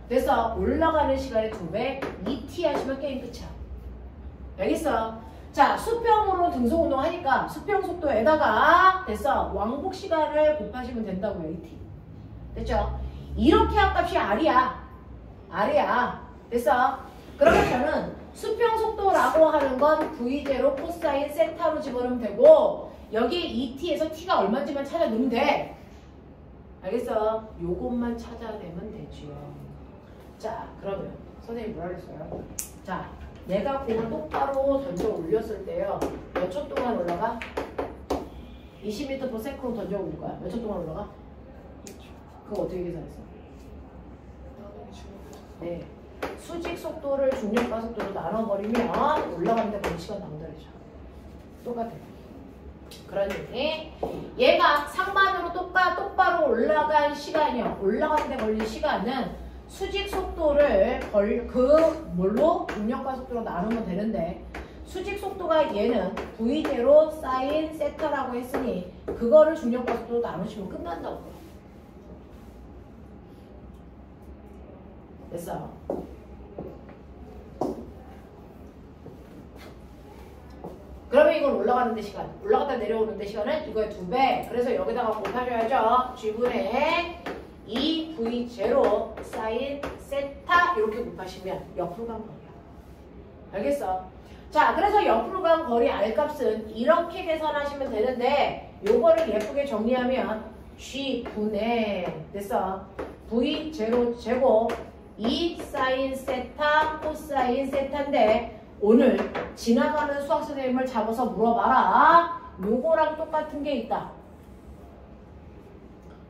그래서 올라가는 시간의 2배 2t 하시면 게임 끝이야. 알겠어? 자, 수평으로 등속 운동하니까 수평 속도에다가 됐어. 왕복 시간을 곱하시면 된다고요. 2t. 됐죠? 이렇게 한 값이 R이야. R이야. 됐어? 그러면 저는 수평 속도라고 하는 건 V0 코사인 세타로 집어넣으면 되고 여기 2t에서 t가 얼마인지만 찾아내면 돼. 알겠어? 요것만 찾아내면 되지요. 자, 그러면 선생님이 뭐라 그랬어요? 자, 내가 공을 똑바로 던져 올렸을 때요. 몇 초 동안 올라가? 20m/s로 던져 올릴 거야. 몇 초 동안 올라가? 그거 어떻게 계산했어? 네. 수직 속도를 중력과 속도로 나눠버리면 올라가는데 걸린 시간 남다르죠. 똑같아요. 그러니 얘가 상반으로 똑바로 올라간 시간이요. 올라가는데 걸린 시간은 수직 속도를 뭘로? 중력과 속도로 나누면 되는데 수직 속도가 얘는 V0 사인 세타라고 했으니 그거를 중력과 속도로 나누시면 끝난다고요. 됐어? 그러면 이건 올라가는데 시간, 올라갔다 내려오는데 시간은 이거의 2배. 그래서 여기다가 곱하셔야죠. G분의 2V0 사인 세타 이렇게 곱하시면 옆으로 간 거리야. 알겠어? 자, 그래서 옆으로 간 거리 R값은 이렇게 계산하시면 되는데 요거를 예쁘게 정리하면 G분의 됐어? V0 제곱 2 사인 세타 코사인 세타인데 오늘 지나가는 수학 선생님을 잡아서 물어봐라. 요거랑 똑같은 게 있다.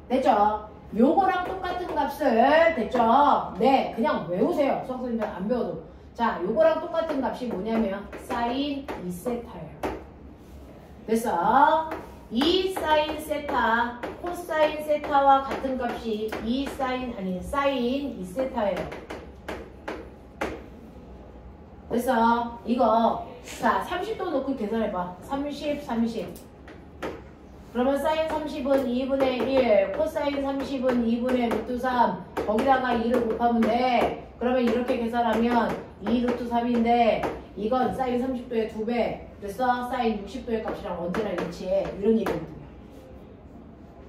됐죠? 요거랑 똑같은 값을 됐죠? 네, 그냥 외우세요. 수학 선생님들 안 배워도. 자, 요거랑 똑같은 값이 뭐냐면 사인 2세타예요. 그래서 이 사인 세타, 코사인 세타와 같은 값이 사인 2세타예요. 그래서 이거 자 30도 놓고 계산해봐. 30. 그러면 사인 30은 2분의 1, 코사인 30은 2분의 루트 3. 거기다가 2를 곱하면 돼. 그러면 이렇게 계산하면 2 루트 3인데 이건 사인 30도의 2배. 그래서 사인 60도의 값이랑 언제나 일치해. 이런 얘기거든요.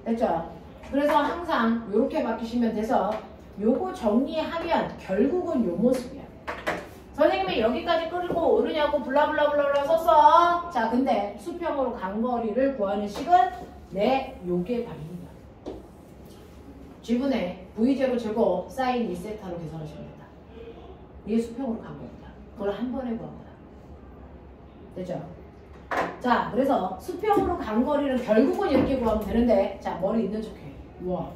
됐죠? 그래서 항상 이렇게 바뀌시면 돼서 요거 정리하면 결국은 요 모습이야. 선생님이 여기까지 끌고 오르냐고 블라블라블라 썼어. 자, 근데 수평으로 간거리를 구하는 식은 네, 요게 답입니다. G분의 V0 제곱 사인 2세타로 계산하시면 된다. 이게 수평으로 간거리다. 그걸 한 번에 구한 거다. 됐죠? 자, 그래서 수평으로 간거리는 결국은 이렇게 구하면 되는데 자, 머리 있는 척해. 우와.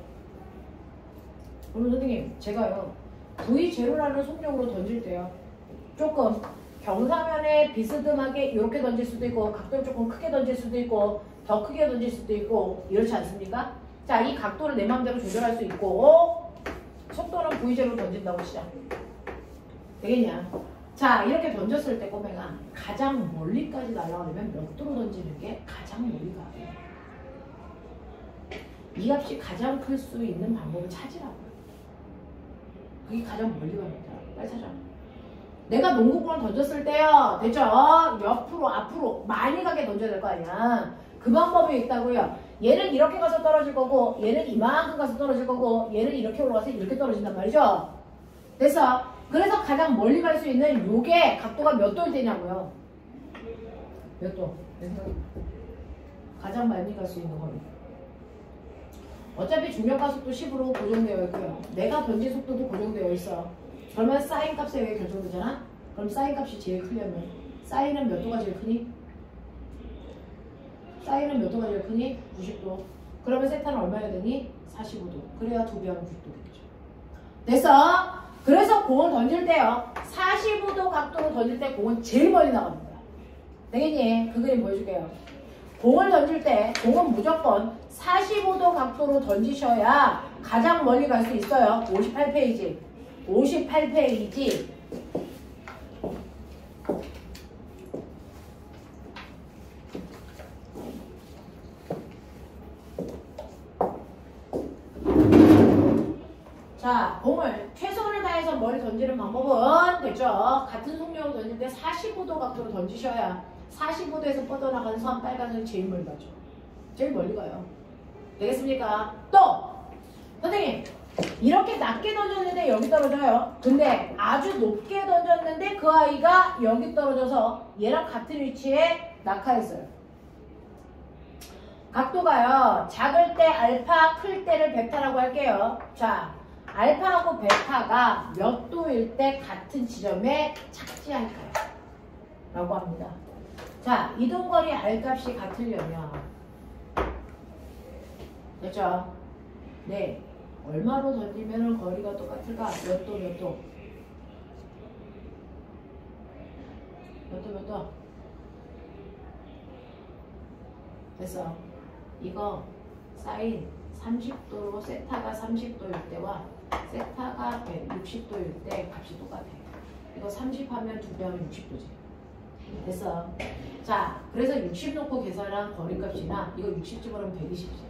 그럼 선생님, 제가요 V0라는 속력으로 던질 때요 조금 경사면에 비스듬하게 이렇게 던질 수도 있고 각도를 조금 크게 던질 수도 있고 더 크게 던질 수도 있고 이렇지 않습니까? 자, 이 각도를 내 마음대로 조절할 수 있고 속도는 V0로 던진다고 시작. 되겠냐? 자, 이렇게 던졌을 때 꼬매가 가장 멀리까지 날아가려면 몇 도로 던지는 게 가장 멀리가 돼요. 이 값이 가장 클 수 있는 방법을 찾으라고요. 그게 가장 멀리 갑니다. 빨리 찾아. 내가 농구공을 던졌을 때요. 됐죠? 옆으로 앞으로 많이 가게 던져야 될 거 아니야. 그 방법이 있다고요. 얘는 이렇게 가서 떨어질 거고 얘는 이만큼 가서 떨어질 거고 얘는 이렇게 올라가서 이렇게 떨어진단 말이죠. 그래서 가장 멀리 갈 수 있는 요게 각도가 몇 도일 때냐고요. 몇 도? 가장 많이 갈 수 있는 거리. 어차피 중력가속도 10으로 고정되어 있고요. 내가 던진 속도도 고정되어 있어. 그러면 사인 값에 왜 결정되잖아? 그럼 사인 값이 제일 크려면 사인은 몇 도가 제일 크니? 사인은 몇 도가 제일 크니? 90도. 그러면 세타는 얼마여야 되니? 45도. 그래야 2배 하면 90도 되겠죠. 됐어? 그래서 공을 던질 때요. 45도 각도로 던질 때 공은 제일 멀리 나갑니다. 되겠니? 그 그림 보여줄게요. 공을 던질 때 공은 무조건 45도 각도로 던지셔야 가장 멀리 갈 수 있어요. 58페이지. 58페이지. 자, 공을 최선을 다해서 멀리 던지는 방법은 됐죠? 같은 속력으로 던질 때 45도 각도로 던지셔야 45도에서 뻗어나가는 선 빨간색이 제일 멀리 가죠. 제일 멀리 가요. 되겠습니까? 또! 선생님! 이렇게 낮게 던졌는데 여기 떨어져요. 근데 아주 높게 던졌는데 그 아이가 여기 떨어져서 얘랑 같은 위치에 낙하했어요. 각도가요. 작을 때 알파, 클 때를 베타라고 할게요. 자, 알파하고 베타가 몇 도일 때 같은 지점에 착지할까요? 라고 합니다. 자, 이동거리 R값이 같으려면 됐죠? 네. 얼마로 던지면 거리가 똑같을까? 몇 도, 몇 도? 몇 도, 몇 도? 됐어. 이거 사인 30도로 세타가 30도일 때와 세타가 60도일 때 값이 똑같아. 이거 30 하면 2배 하면 60도지. 됐어. 자, 그래서 60 놓고 계산한 거리값이나 이거 60 집어넣으면 120이죠.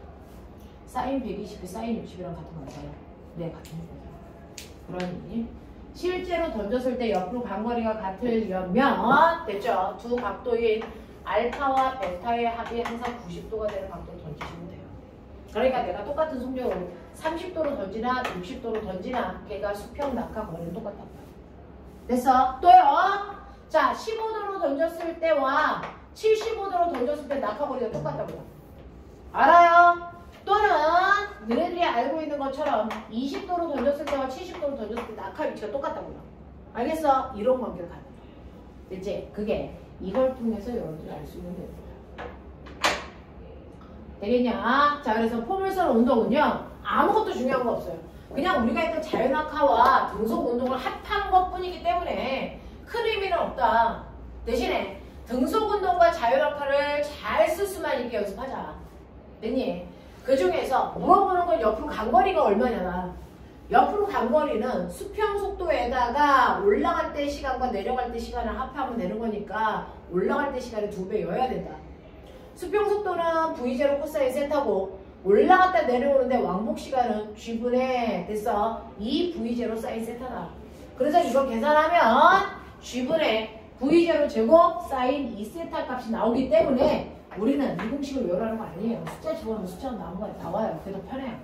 사인 120이 사인 60이랑 같은 거 같아요. 네, 같은 거죠. 그러니 실제로 던졌을 때 옆으로 간거리가 같으려면 됐죠? 두 각도인 알파와 베타의 합이 항상 90도가 되는 각도로 던지시면 돼요. 그러니까 내가 똑같은 속력으로 30도로 던지나 60도로 던지나 걔가 수평 낙하 거리는 똑같단 말이에요. 됐어? 또요. 자, 15도로 던졌을 때와 75도로 던졌을 때 낙하 거리가 똑같다고요. 알아요? 또는 너네들이 알고 있는 것처럼 20도로 던졌을 때와 70도로 던졌을 때 낙하 위치가 똑같다고요. 알겠어? 이런 관계를 갖는 거야. 됐지? 그게 이걸 통해서 여러분들이 알 수 있는 겁니다. 되겠냐? 자, 그래서 포물선 운동은요. 아무것도 중요한 거 없어요. 그냥 우리가 했던 자연학화와 등속 운동을 합한 것 뿐이기 때문에 큰 의미는 없다. 대신에 등속 운동과 자유낙하를 잘 쓸 수만 있게 연습하자. 됐니? 그 중에서 물어보는 건 옆으로 간 거리가 얼마냐. 옆으로 간 거리는 수평 속도에다가 올라갈 때 시간과 내려갈 때 시간을 합하면 되는 거니까 올라갈 때 시간이 2배여야 된다. 수평 속도는 V0 코사인 세타고 올라갔다 내려오는데 왕복 시간은 G분의 됐어 2V0 사인 세타다. 그래서 이걸 계산하면 G분의 V0 제곱 사인 2세타 값이 나오기 때문에 우리는 이 공식을 외우라는 거 아니에요. 숫자 집어넣으면 숫자가 나와요. 그게 더 편해요.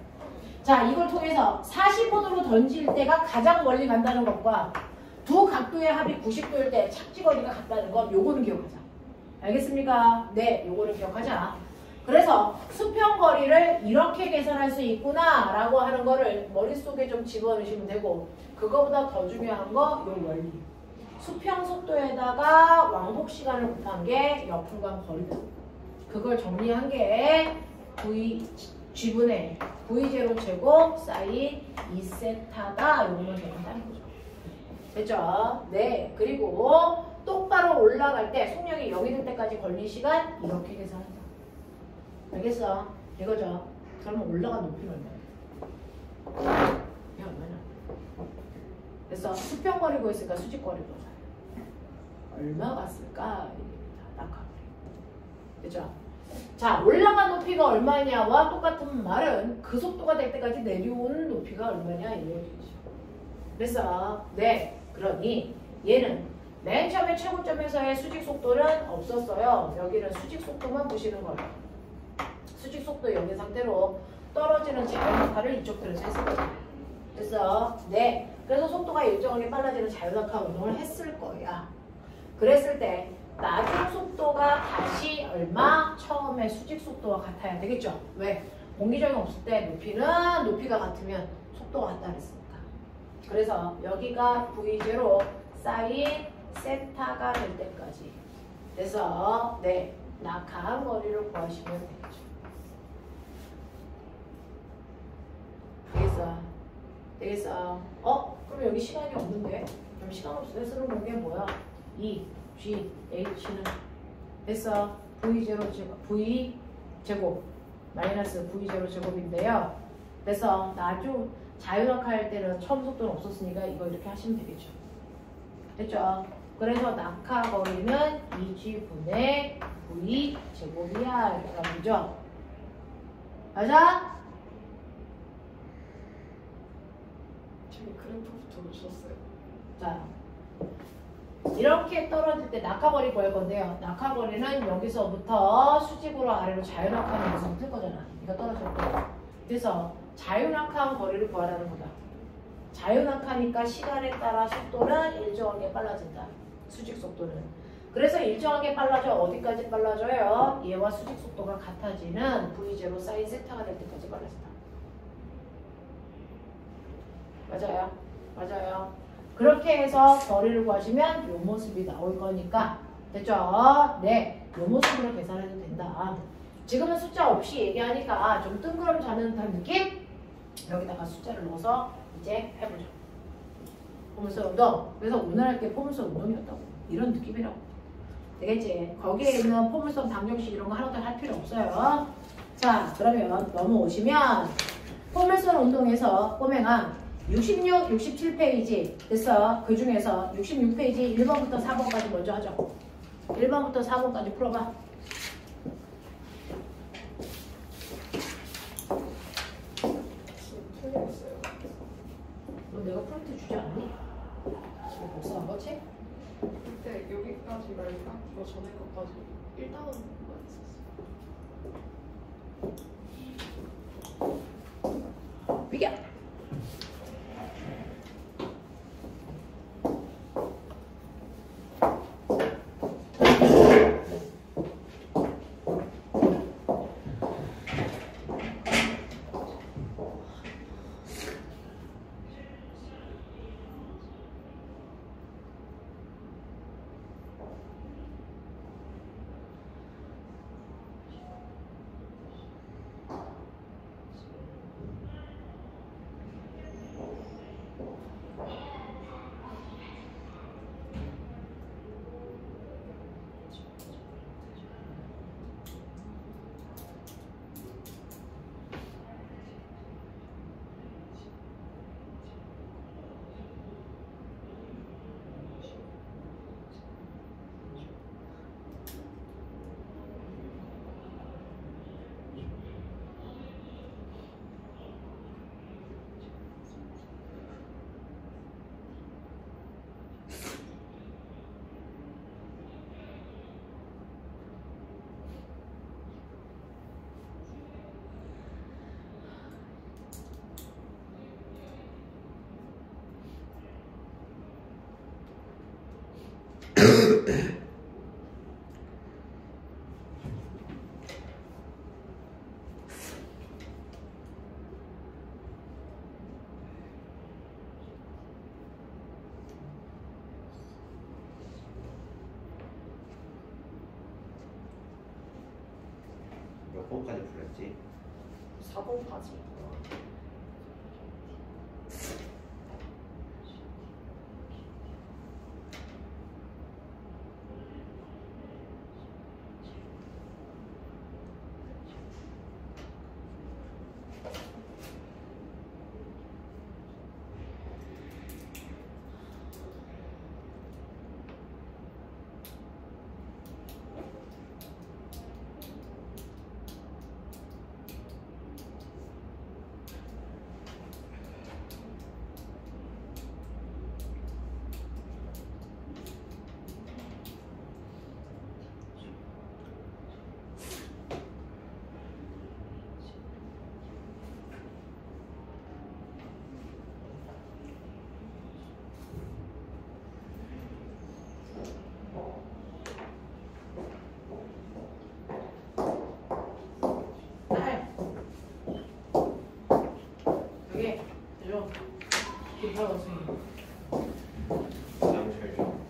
자, 이걸 통해서 40번으로 던질 때가 가장 멀리 간다는 것과 두 각도의 합이 90도일 때 착지거리가 같다는 것, 요거는 기억하자. 알겠습니까? 네, 요거는 기억하자. 그래서 수평거리를 이렇게 계산할 수 있구나 라고 하는 거를 머릿속에 좀 집어넣으시면 되고, 그거보다 더 중요한 거, 요 원리. 수평 속도에다가 왕복 시간을 곱한 게 옆으로 간 거리다. 그걸 정리한 게 G분의 V0 제곱 사인 2세타다. 요거만 적는다는 거죠. 됐죠? 네. 그리고 똑바로 올라갈 때 속력이 0이 될 때까지 걸린 시간 이렇게 계산한다. 알겠어? 이거죠? 그러면 올라간 높이는 얼마야? 이게 얼마냐? 그래서 수평거리 구했으니까 수직거리 구하자. 얼마 갔을까? 이겁니다. 낙하거리. 됐죠? 자, 올라간 높이가 얼마냐와 똑같은 말은 그 속도가 될 때까지 내려오는 높이가 얼마냐 이 얘기죠. 그래서 네, 그러니 얘는 맨 처음에 최고점에서의 수직 속도는 없었어요. 여기는 수직 속도만 보시는 거예요. 수직 속도 여기 상태로 떨어지는 자유낙하를 이쪽 들에서 했을 거예요. 그래서 네, 그래서 속도가 일정하게 빨라지는 자유낙하 운동을 했을 거야. 그랬을 때 나중 속도가 다시 얼마? 처음에 수직 속도와 같아야 되겠죠? 왜? 공기저항이 없을 때 높이가 같으면 속도가 같다 그랬으니까. 그래서 여기가 V0 사인 세타가 될 때까지. 그래서 네, 낙하한 거리를 구하시면 되겠죠. 되겠어? 그럼 여기 시간이 없는데? 그럼 시간 없을 때 쓰는 공개 뭐야? E, G, H는 됐어. V0 제곱, V 제곱 마이너스 V0 제곱인데요. 그래서 나중 자유낙하 할 때는 처음 속도는 없었으니까 이거 이렇게 하시면 되겠죠. 됐죠? 그래서 낙하 거리는 2G분의 V 제곱이야. 이렇게 나오죠. 맞아? 지금 그래프부터 주셨어요. 자, 이렇게 떨어질 때 낙하거리 구할 건데요. 낙하거리는 여기서부터 수직으로 아래로 자유낙하는 모습을 틀 거잖아. 이거 떨어질 때. 그래서 자유낙하한 거리를 구하라는 거다. 자유낙하니까 시간에 따라 속도는 일정하게 빨라진다. 수직 속도는. 그래서 일정하게 빨라져. 어디까지 빨라져요? 얘와 수직 속도가 같아지는 V0 사인 세타가 될 때까지 빨라진다. 맞아요. 그렇게 해서 거리를 구하시면 이 모습이 나올 거니까 됐죠? 네, 이 모습으로 계산해도 된다. 지금은 숫자 없이 얘기하니까 좀 뜬구름 잡는 듯한 느낌? 여기다가 숫자를 넣어서 이제 해보죠. 포물선 운동. 그래서 오늘 할 게 포물선 운동이었다고. 이런 느낌이라고. 되겠지? 거기에 있는 포물선 방정식 이런 거 하나도 할 필요 없어요. 자, 그러면 넘어오시면 포물선 운동에서 꼬맹아 66, 67페이지 됐어. 그 중에서 66페이지 1번부터 4번까지 먼저 하죠. 1번부터 4번까지 풀어봐. 틀렸어요. 너 내가 프린트 주지 않니? 이거 복사한 거 책? 그때 여기까지 말까? 그 전에 것까지 1단원만 있었어요. 비겨! 몇 번까지 풀렸지? 4번까지. 여기 해줘. 이빨 선생님. 양철 좀.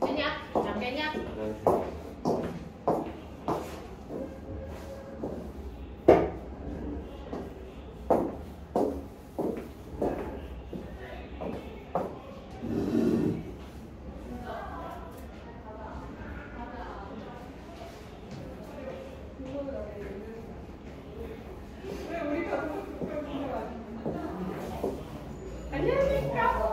됐냐? 잠겼냐? 안녕하십니까?